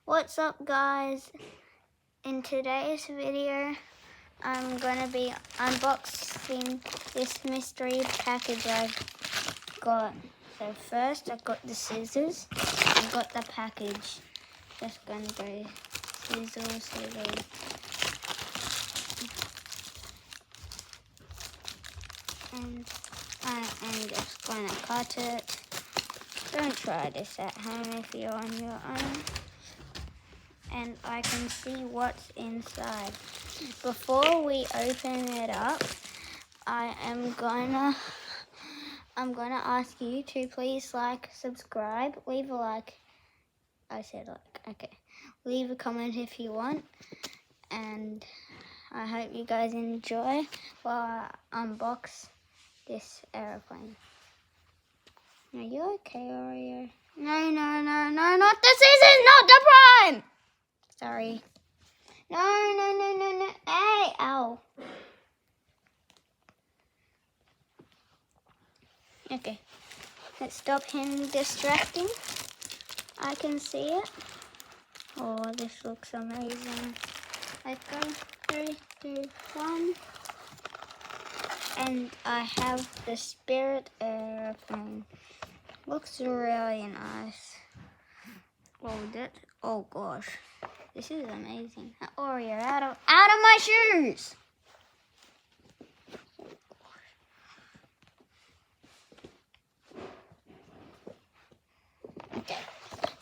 What's up, guys? In today's video, I'm gonna be unboxing this mystery package I've got. So first, I got the scissors. I got the package. Just gonna go scissors. And I am just gonna cut it. Don't try this at home if you're on your own. And I can see what's inside. Before we open it up, I'm gonna ask you to please like, subscribe, leave a like. I said like, okay. Leave a comment if you want. And I hope you guys enjoy while I unbox this airplane. Are you okay, Oreo? No, not the scissors, not the prime! Sorry. No. Hey, ow. Okay. Let's stop him distracting. I can see it. Oh, this looks amazing. Let's go. 3, 2, 1. And I have the Spirit airplane. Looks really nice. Hold it. Oh gosh. This is amazing. Oreo, out of my shoes! Okay,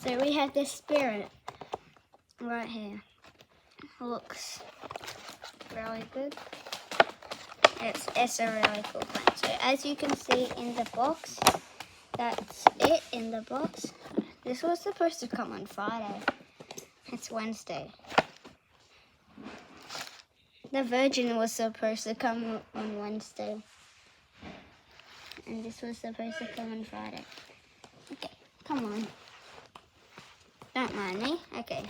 so we have this Spirit right here. Looks really good. It's a really cool plane. So as you can see in the box, that's it in the box. This was supposed to come on Friday. It's Wednesday. The Virgin was supposed to come on Wednesday. And this was supposed to come on Friday. Okay, come on. Don't mind me. Okay,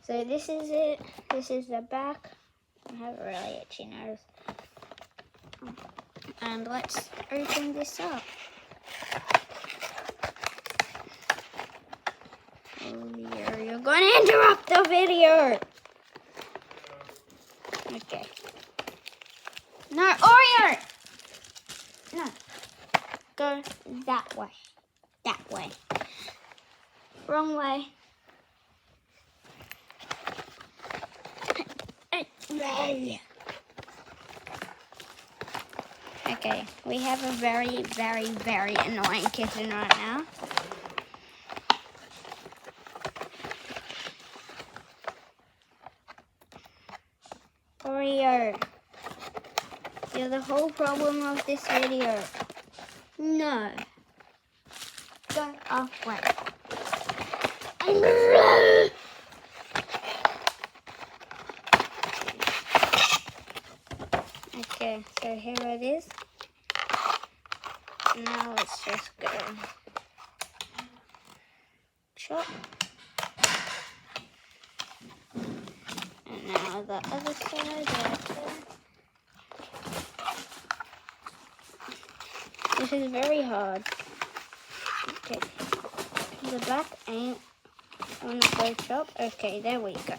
so this is it. This is the back. I have a really itchy nose. And let's open this up. Oh, you're going to interrupt the video. Okay. No, Oreo! No. Go that way. That way. Wrong way. Okay, we have a very, very, very annoying kitten right now. Oreo, you're the whole problem of this video. No. Go away. Okay, so here it is. Now let's just go chop. And now the other side right there. This is very hard. Okay, the back ain't on the go chop. Okay, there we go.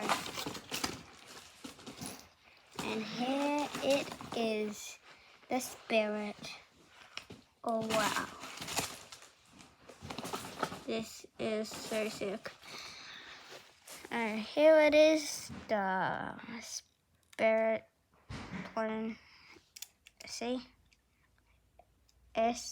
And here it is, the Spirit. Oh wow. This is so sick. Here it is, the Spirit plane. See? Spirit. Spirit.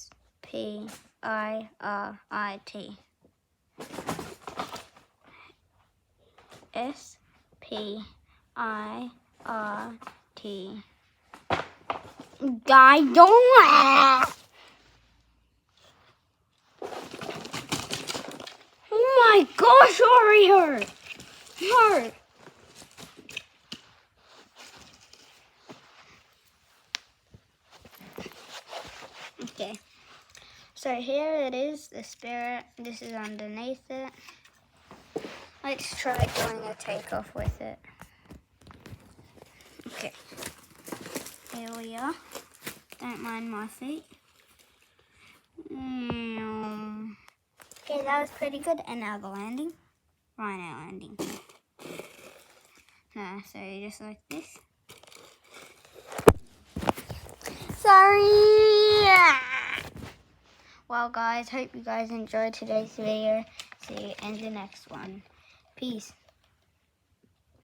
Guy, don't laugh. Oh my gosh, Oreo! No. Okay. So here it is, the Spirit. This is underneath it. Let's try doing a takeoff with it. Okay. Here we are. Don't mind my feet. Okay, that was pretty good. And now the landing. Rhino landing. So just like this. Sorry. Well guys, hope you guys enjoyed today's video. See you in the next one. Peace.